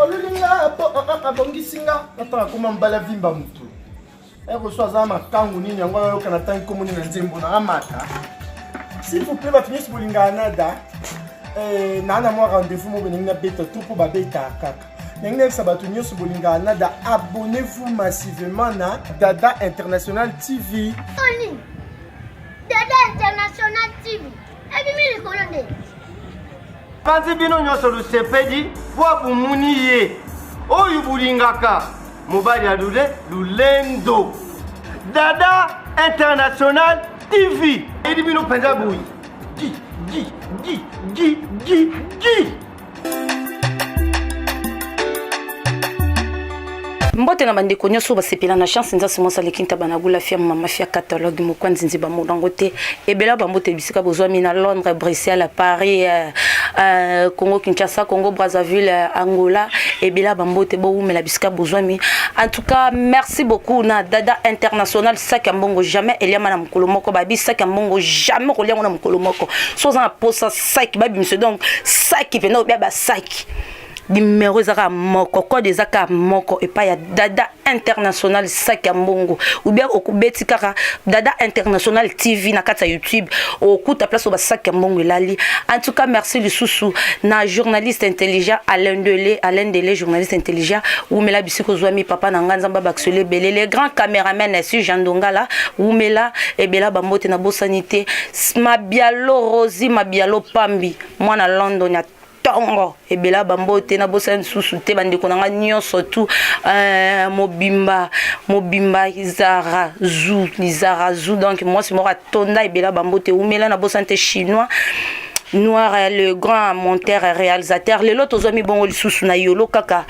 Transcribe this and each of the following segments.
Olulinga abongisinga nataka kuma mbala vimba mutu. Eko swaza makangu nini yango yo kana tangi komuni na nzembo na amata. S'il vous plaît batunye sibolinga nada. Nana moi rendez-vous mo beninga beta tout pour babeta kaka. Nenga sabatunye sibolinga nada, abonnez-vous massivement na Dada International TV. Oli. Dada International TV. Ebi mi likolonde. Panzi bino nyoso lusepedi kwa bumuni ye oyu bulingaka mobali ya lulendo Dada International TV idi bino penza buyi gi Mbote na bandeko nyoso basepela na chance nza simonsa lekinta banagula fia mama fia catalogue mokwanzi nziba modangote ebela bambote bisika bozwami na Londres, Bruxelles, Paris, Congo Kinshasa, Congo Brazzaville, Angola ebela bambote boumela bisika bozwami. En tout cas, merci beaucoup na Dada International saka mbongo jamais eliama na mukolo moko babi saka mbongo jamais koliango na mukolo moko soza na posa saki babi monsieur donc saki vena obia ba saki numéro zaka moko code zaka moko et pas ya Dada International saka mbongo ou bien okubeti kaka Dada International TV na kata YouTube okuta place ba saka mbongo lali. En tout cas, merci lisusu na journaliste intelligent Alain Delé journaliste intelligent Oumela bisiko zwami papa na nganza mbaba ksele belé les grands caméramen si Jandongala Oumela et bela bambote na bosanité Mabialo Rosie Mabialo Pambi moi na London ya tongo ebela bambote na bosan susu te bandeko nanga nyonso tu mobimba Izara Zou donc moi c'est moi tonda ebela bambote Oumela na bosan te chinois Noir le grand monteur et réalisateur le lot ozami bongo lisusu na yolo kaka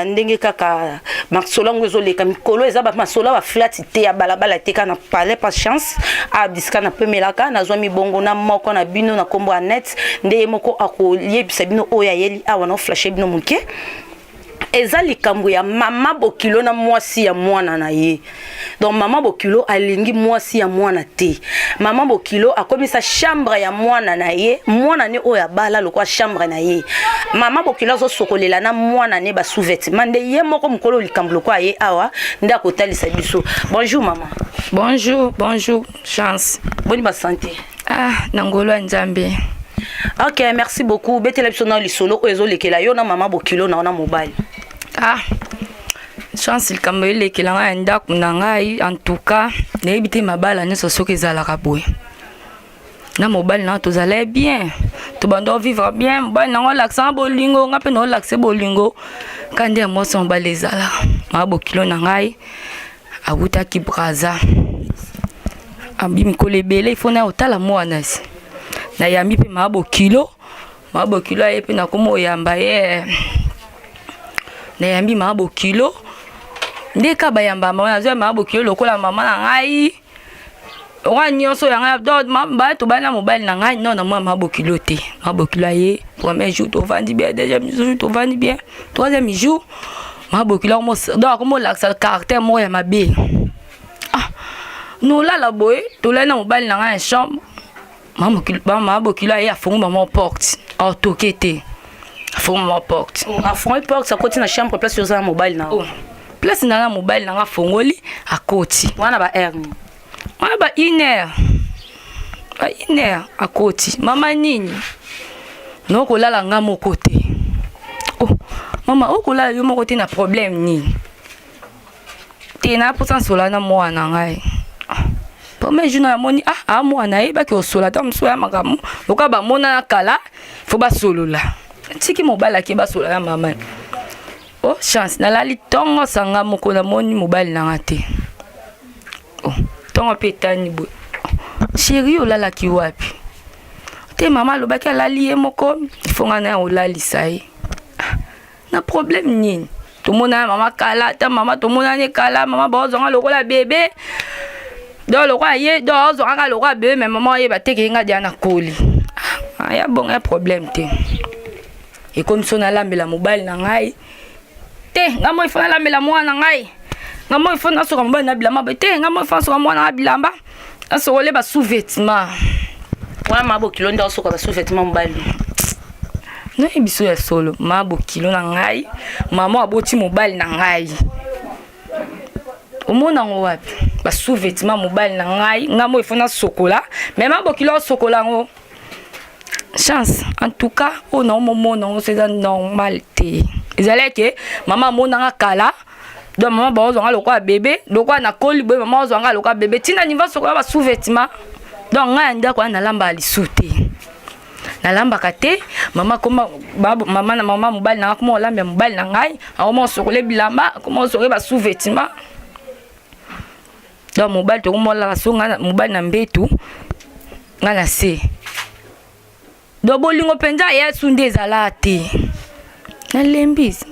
ndenge kaka masola ngozo leka mikolo ezaba masola ba flat te ya balabala te kana palais pas chance abdiska na pemelaka na zwami bongo na moko na bino na kombo net nde moko akoliebisa bino oya yeli awa na flasher bino muke eza likambo ya mama bokilo na mwasi ya mwana na ye. Donc mama bokilo alingi mwasi ya mwana te. Mama bokilo akomisa chambre ya mwana na ye, mwana ne oya bala lokwa chambre na ye. Mama bokilo zo sokolela na mwana ne ba sous-vêtement nde ye moko mukolo likambo lokwa ye awa nda kotalisa biso. Bonjour maman. Bonjour, chance. Bonne ba santé. Nangolo Nzambe. OK, merci beaucoup. Betelebsona lisolo ozo lekela yo na mama bokilo na mobile. Chance il kamele kelanga ndako na ngai en tout cas nebité mabala ne so soki ezalaka boye na mobile na tozala bien to bando vivre bien mobile na l'accent bolingo ngape no l'accent bolingo kande mo son balezala mabo kilo na ngai aguta ki braza ambi mikole bele ifo na otala mwanasi na yambi pe mabo kilo ayepe na komo yamba ye na yambi mabo kilo ndeka bayamba mama na mabo kilo lokola mama na ngai wa nyonso ya ngai do ba to bana mobile na ngai non na mabo kilo te mabo kilo aye premier jour to vandi bien deuxième jour to vandi bien troisième jour mabo kilo mo do comme l'accent caractère mo ya mabe nous là boy to là na mobile na ngai chambre mabo kilo aye afongo maman porte autoquete afongo maman porte afongo porte ça continue na chambre place sur un mobile na place na mobile na fongoli akoti wana ba air wana ba iner akoti mama nini noko lala nga moko te mama okola yo moko te na problème nini te na pourtant sola na mwana ngai premier jour na moni mwana e ba ki osola ta mso ya makamu loka ba mona na kala fo ba solola tiki mobile ki ba sola ya mama. Chance na lali tongo sanga moko na moni mobile na ngate tongo petani bo chéri olala ki wapi te mama lobaki lali ye moko ifonga na olali sai na problème nini to mona mama kala ta mama to mona ne kala mama bozonga lokola bébé do lokwa ye do zonga lokwa bébé mais maman ye bateke nga dia na koli ya bon un problème te et comme son alambela mobile na ngai ngamo ifana la mela mwana ngai ngamo ifana soka mba na bilamba te ngamo ifana soka mwana na bilamba asokole ba sous-vêtement wa mabo kilo ndo soka ba sous-vêtement mbali Non, biso ya solo. Ma bokilo na ngai. Maman aboti mobile na ngai. Omona ngo wapi? Ba sous-vêtement mobile na ngai. Ngamo ifona sokola. Mais ma bokilo sokola ngo. Chance. En tout cas, on a un moment non c'est normal té. Ils allaient que maman mona nga kala. Donc maman ba ozanga lokwa bébé, lokwa na koli boy maman ozanga lokwa bébé. Tina niva sokola ba sous-vêtement. Donc nga nda kwa na lamba alisute. Na lamba kate mama koma mama na mama mobile na koma lamba mobile na ngai a mo sokole bilamba koma sokole ba sous-vêtement. Donc mobile to koma la songa mobile na mbetu nga na se. Donc bolingo penza ya sunde zala te. Na lembis.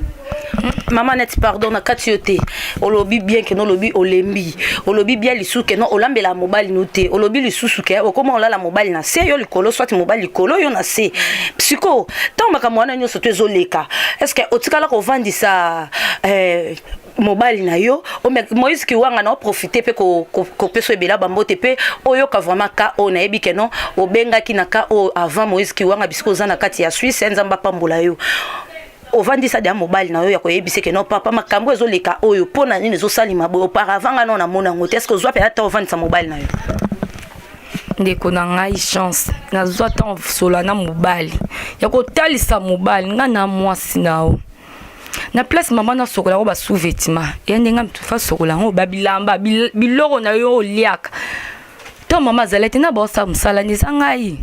Maman net pardon na katiote olobi bien que no lobi olembi olobi bien lisu que no olambela mobile noté olobi lisusu que o comment on la mobile na se yo likolo soit mobile likolo yo na se psycho tant makamwana nyo soto ezoleka est-ce que otikala ko vandi sa mobile na yo o Moïse ki wanga na profiter pe ko peso ebela bambote pe oyo ka vraiment ka o na ebi que no o benga ki na ka o avant Moïse ki wanga bisiko zana kati ya Suisse nzamba pambola yo ovandi sa dia mobile na yo ya koyebise ke no papa makambo ezoleka oyo pona nini ezosalima boyo auparavant nga na mona ngote est-ce que ozwa pe ata ovandi sa mobile na yo ndeko na ngai chance nazwa tan sola na mobile ya kotalisa mobile nga na mwasi nao na place mama na sokola ko ba sous-vêtement ya ndenga mtufa sokola ngo babilamba biloko na yo liaka to mama zalete na ba sa msala ni sangai.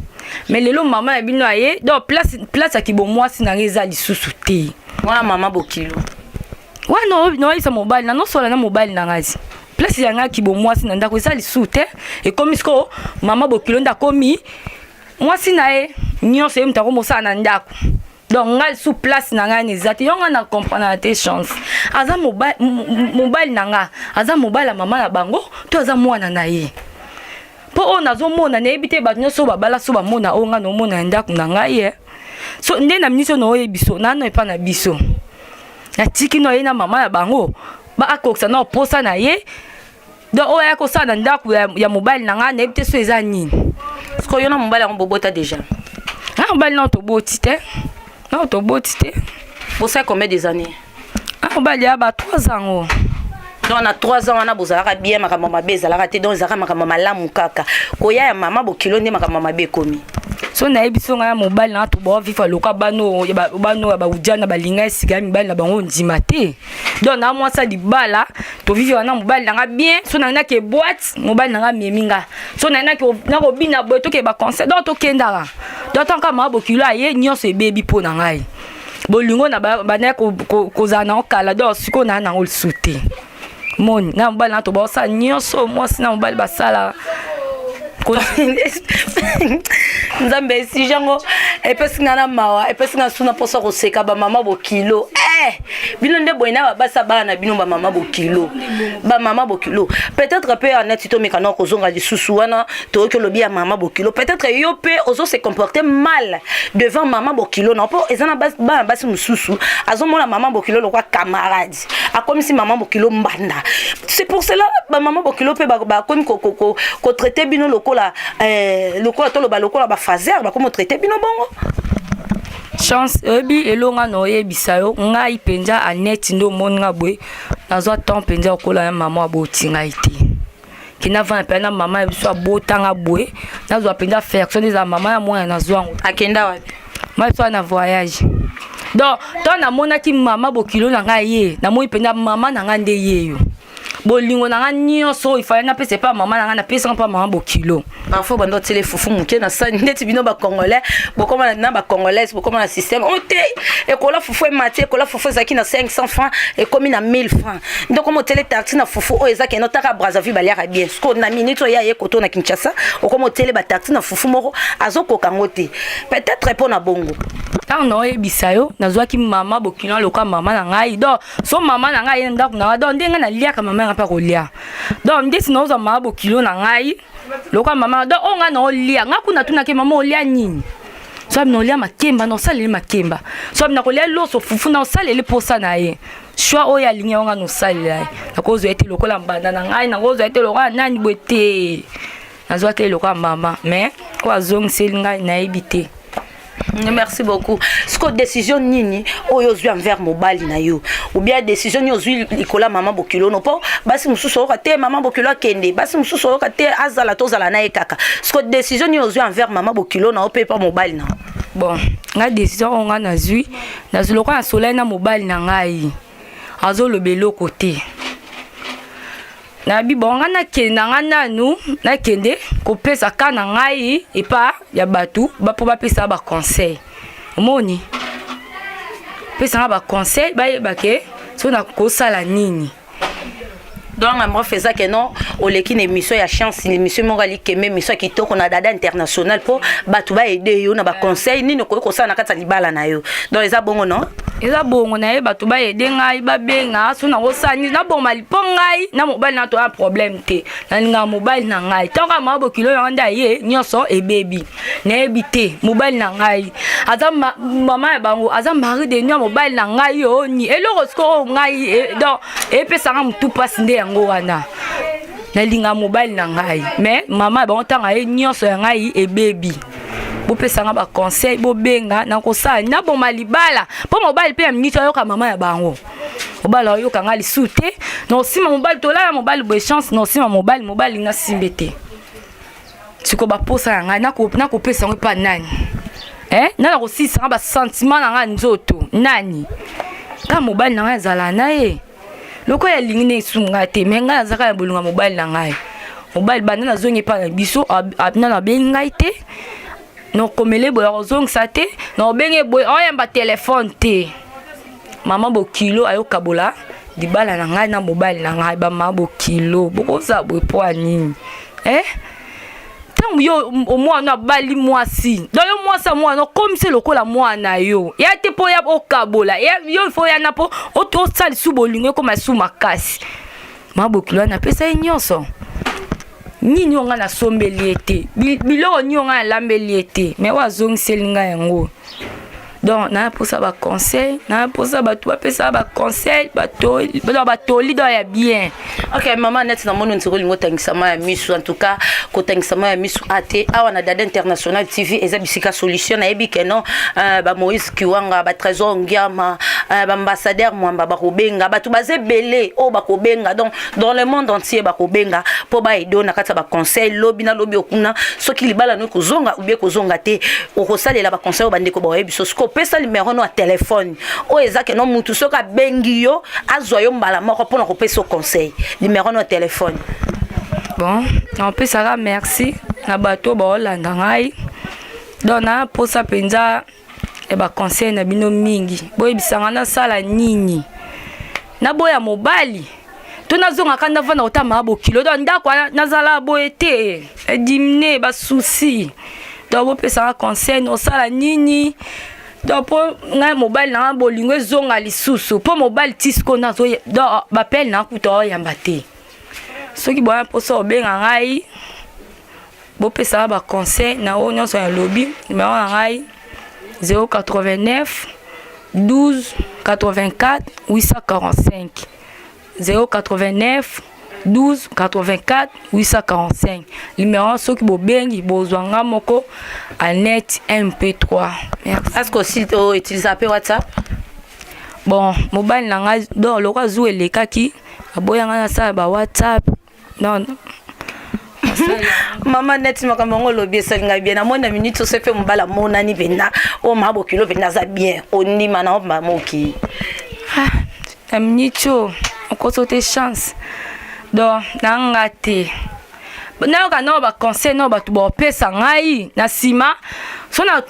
Mais lelo maman ebino aye donc place akibo mwasi na ngeza lisusu te. Wana mama bokilo. Wana no isa mobile na no sola na mobile na ngazi. Place ya nga kibo mwasi na ndako eza lisusu te et comme isko mama bokilo ndakomi mwasi na ye nyonso ye mutako mosa na ndako. Donc ngal sous place na nga nezati yonga na comprendre te chance. Aza mobile na nga, aza mobile la mama na bango, to aza mwana na ye. Po on azo mona na ebite ba nyoso ba bala so ba mona o nga no mona ndako na ngai so nde na miso no ebiso na no epa na biso na tiki no ye na mama ya bango ba akoksa na posa na ye do o ya ko sa na ndako ya mobile na nga na ebite so eza nini ko yo na mobile ya bobota déjà ah mobile na to boti te na to boti te pour ça combien des années ah mobile ya ba 3 ans. Donc on a 3 ans on a bozala bien makambo mabe zala raté donc zara makambo malamu kaka koya ya mama bokilo nde makambo mabe komi so na ebiso nga mobile na to bo vifa loka bano ba ujana balinga siga mobile na bango ndima te donc na moi ça di bala to vivi na mobile na bien so na ke boîte mobile na meminga so na ko bina boy to ke ba concert donc to kendara donc tant ka ma bokilo aye nyonso baby po na ngai bolingo na ba na ko zana okala donc siko na na olsute mon na mobile na to ba sa nyonso moi sina mobile basala nzambe si jango epesinga na mawa epesinga suna poso ko seka ba mama bokilo bino nde boina basa bana bino ba mama bokilo peut-être peu en etito mekano ko zonga lisusu wana to ke lobi ya mama bokilo peut-être yo pe ozo se comporter mal devant mama bokilo non po ezana bana basi mususu azomona mama bokilo lokwa camarade akomisi mama bokilo mbanda c'est pour cela ba mama bokilo pe ba comme ko traiter bino lokola to lokola ba fazer ba comme traiter bino bongo chance ebi elonga no yebisa yo ngai penja aneti ndo monga bwe nazwa temps penja okola ya mama abotinga ite kina vana pena mama ebiso botanga bwe nazwa penja affection des mama ya mwana nazwa akenda wapi ma na voyage donc to na mona ki mama bokilo na ngai ye na moi penja mama na nga nde yeyo bolingo na nga nyonso il fallait na pese pas mama na nga na pese pas mama bokilo parfois bando télé fufu muke na sa ndeti bino ba congolais bokoma na ba congolaise bokoma na système on te et kola fufu maté kola fufu zaki na 500 francs et comme na 1000 francs donc comme télé taxi na fufu o ezaki no taka Brazzaville balia bien sko na minute ya ye koto na Kinshasa o comme télé ba taxi na fufu moko azoko kangote peut-être pour na bongo tant no e bisayo nazwa ki mama bokilo loka mama na ngai donc so mama na ngai ndako na donc ndenga na lia ka mama pa kolia donc ndesi no za mama bokilo na ngai loka mama do onga no lia nga kuna tuna ke mama olia nini so no lia makemba no saleli makemba so na kolia loso fufu na saleli posa na ye shwa oya linya onga no saleli na kozo ete lokola mbanda na ngai na kozo ete loka nani bwete nazwa ke loka mama mais ko azong sel ngai na ebite Merci beaucoup. Ce que décision nini oyozwi envers mobali na yo ou bien décision ni ozwi ikola maman bokilo no po basi mususu okate maman bokilo akende basi mususu okate azala tozala na ekaka. Ce que décision ni ozwi envers maman bokilo na ope pa mobali na. Bon, nga décision on na zui lokwa na soleil na mobali na ngai. Azo lobelo côté. Na bi bonga na kenda nga nanu na kende ko pesa kana ngai et pas ya batu ba po ba pesa ba conseil. Omoni. Pesa ba conseil ba yebake so na ko sala nini. Donc moi faisais que non au l'équipe émission ya chance l'émission morali que même émission qui to qu'on a dada international pour batu ba aider yo na ba conseil ni no ko ça na kata libala na yo. Donc eza bongo non? Eza bongo na batu ba aider ngai ba benga so na ko sani na bon mali po ngai na mobile na to un problème te. Na nga mobile na ngai. Tant ka mabo kilo yanda ye nyoso e baby. Na ebité mobile na ngai. Aza maman bango aza mari de nyo mobile na ngai yo ni eloko sko ngai donc e pesa ngam tout passe yango wana na linga mobile na ngai mais mama ba otanga e nyonso ya ngai e baby bo pesa nga ba conseil bo benga na ko sa na bo malibala po mobile pe amnito yoka mama ya bango obala yoka ngali sute no sima mobile to la mobile bo chance no sima mobile nga simbete tiko ba posa nga na ko pesa ngo pa nani na ko sisa ba sentiment na nga nzoto nani ka mobile na nga zala na loko ya lingine sunga te menga nazaka ya bolunga mobile na ngai mobile bana na zongi pa biso abna na benga te no komele boyo zong sa te no benge boy oyamba téléphone te mama bo kilo ayo kabola di bala na ngai na mobile na ngai ba mabo kilo boko za boy po ani yo au moins na bali mwasi donc yo mwasa mwana comme c'est lokola mwana yo ya te po ya okabola yo faut ya na po auto sali subolingo comme su makasi mabokilo na pesa nyonso nini onga na sombeli ete biloko ni onga lambeli ete mais wazongi selinga yango donc na pour ça ba conseil na pour ça ba toi pesa ba conseil ba toli do ya bien. OK maman net na mono ntiro lingo tangisama ya misu en tout cas ko tangisama ya misu ate awa na dada international TV eza bisika solution na ebi keno ba Moïse Kiwanga ba Trésor Ngiama ba ambassadeur mwamba ba kobenga ba tubaze belé o ba kobenga donc dans le monde entier ba kobenga po ba edo na kata ba conseil lobi na lobi okuna soki libala no kozonga ou bien kozonga te o kosalela ba conseil ba ndeko ba ebiso pesa numéro no téléphone o ezake no mutu soka bengi yo azwa yo mbala moko pona ko pesa conseil numéro no téléphone. Bon on peut ça merci na bato ba olanda ngai dona posa penza e ba conseil na bino mingi boy bisanga na sala nini na boya mobali tuna zonga kanda vana otama abo kilo do ndako na zala boete e dimne ba souci do bo pesa conseil no sala nini donc pour ngai mobile na bolingo zonga lisusu po mobile tisco na zo do bapel na kuto yamba te soki boya poso benga ngai bo pesa ba conseil na o nyonso ya lobby numéro na ngai 089 12 84 845 089 12 84 845 numéro soki bo bengi bozwanga moko à net MP3. Merci. Est-ce que aussi tu utilises un peu WhatsApp? Bon, mobile nanga do loko zu elekaki aboyanga na sa ba WhatsApp. Non. Maman net makambo lobi esalinga bien na mona minute so se fait mobala mona ni vena o mabo kilo vena za bien oni mana o mamoki na minute on kosote chance donc nanga te na ka no ba conseil no ba tu ba pesa ngai na sima so na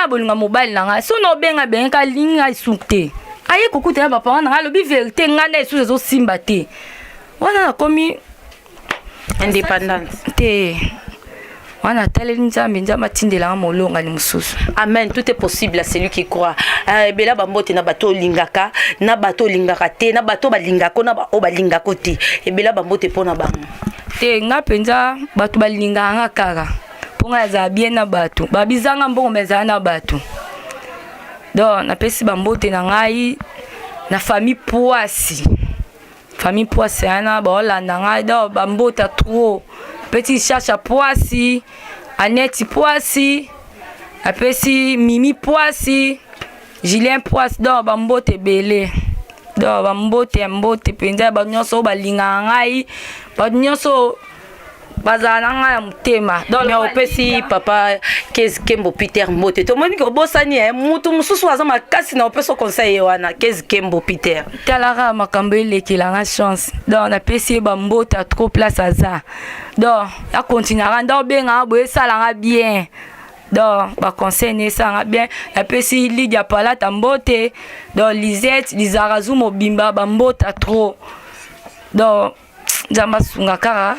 bolinga mobile na ngai so no benga benga linga isukte ayi kokuta ba papa na lobi vérité ngana esu zo simba te wana komi indépendante te wana tele nzambe nzamba tindela molonga ni mususu. Amen, tout est possible à celui qui croit. Bela bambote na bato lingaka na bato lingaka te na bato balingako na ba balingako te e bela bambote pona ba te nga penza bato balinganga kaka ponga za bien na bato babizanga mbongo meza na bato donc na pesi bambote na ngai na famille poasi ana ba olanda ngai do bambota trop petit chacha poasi Annette poasi apesi Mimi Poisi Julien Poisi do bambote belé do bambote penza ba nyonso balinga ngai ba nyonso bazala ngai mutema donc mais opesi papa Kezi Kembo Peter Mbote to moni ko bosani mutu mususu aza makasi na opeso conseil wana Kezi Kembo Peter talara makambo elekelanga chance donc napesi bambote trop place aza donc ya continuera ndo benga boye salanga bien donc ba conseil ne sanga bien napesi Lydia Palata Mbote donc Lisette Lizarazu Mobimba bambota trop donc jamba sunga kara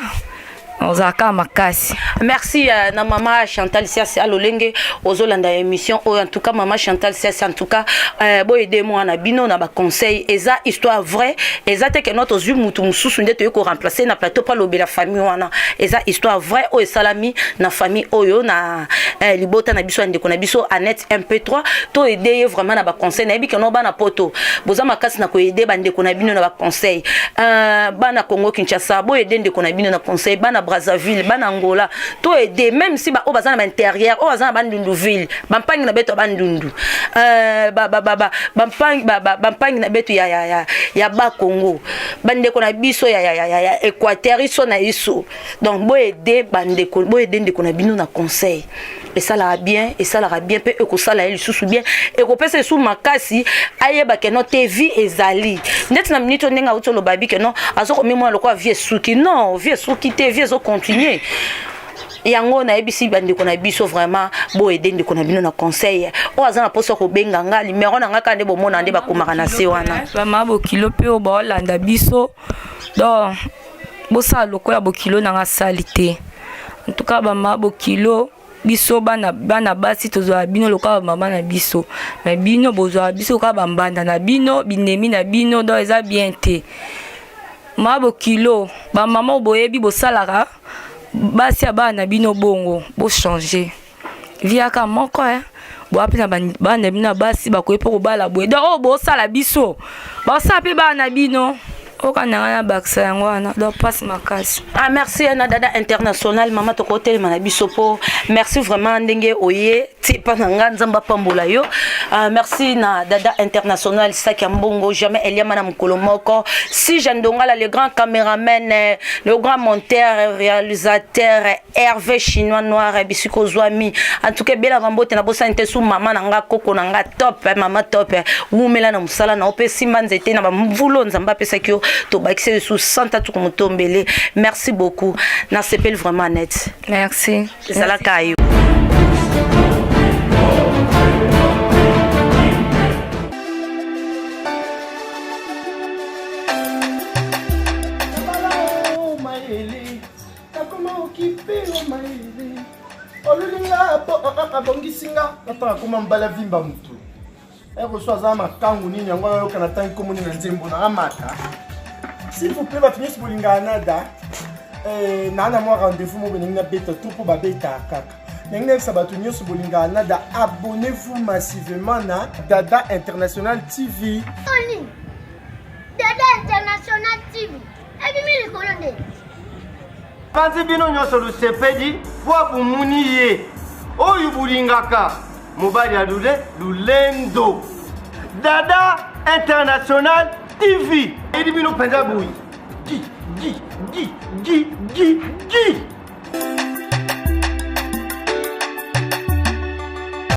ozaka makasi. Merci na maman Chantal Siasi alolenge ozolanda émission en tout cas maman Chantal Siasi en tout cas boy aider moi na bino na ba conseil eza histoire vraie eza te que notre zu mutu mususu ndete ko remplacer na plateau pas lobe la famille wana eza histoire vraie o salami na famille oyo na libota na biso ndeko na biso Annette MP3 to aider vraiment na ba conseil na bi que no bana poto boza makasi na ko aider bandeko na bino na ba conseil bana Congo Kinshasa boy aider ndeko na bino na conseil bana Brazzaville, Banangola, tout aider, même si au bazan à l'intérieur, au bazan à Bandunduville, Bampang na beto Bandundu, Bampang na beto ya ba Congo, Bandeko na biso ya Équateur, iso na iso. Donc, boy aider, bandeko, boy aider ndeko na bino na conseil. Et ça l'a bien, peu que ça l'a sous bien, et qu'on peut se sous makasi, aye ba que notre vie ezali. Net na minute on nga utolo babi que non, azo comme moi le quoi vie souki non, vie souki te vie zo continuer. Yango na ebisi bandeko na biso vraiment bo aider ndeko na bino na conseil. O azana poso ko benga nga numéro na nga kande bo mona nde ba komaka na se wana. Mama bo kilo pe o ba landa biso. Donc bo sa loko ya bo kilo na nga salité. En tout cas ba ma bo kilo biso bana basi tozwa bino loka mama na biso na bino bozwa biso ka bambanda na bino binemi na bino do eza bien te mabo kilo ba mama boyebi bo salara basi abana bino bongo bo changer via ka moko bo apina bana bino basi ba koyepo ko bala boye do bo sala biso ba sape bana bino. Ah merci na dada international mama to côté manabisopo merci vraiment ndenge oye tipa nanga nzamba pambola yo merci na dada international Sakambongo jamais Elia mana mukolo moko si jandongala le grand caméraman le grand monteur réalisateur Hervé chinois noir bisiko zwami en tout cas bela vambote na bosa ntesu mama nanga koko nanga top mama top wumela na musala na opesi manzete na bamvulo nzamba pesa kyo to bakise sous santa tout comme tombele merci beaucoup na s'appelle vraiment net merci ça la caillou olulinga abongisinga nataka koma mbala vimba mutu reçoit za makangu nini yango yoka na tangi komoni na nzembo na amata s'il vous plaît bato nyonso bolinga nada na mwa rendez-vous mo beninga beta tout pour babeta kaka ndenge nayebisa bato nyonso bolinga nada abonnez-vous massivement na Dada International TV. Dada International TV ebimi likolo nde panzi bino nyonso lusepedi po bumuni ye oyo bulingaka mobali ya lulendo Dada International TV. Edi bino penza boui. Gi.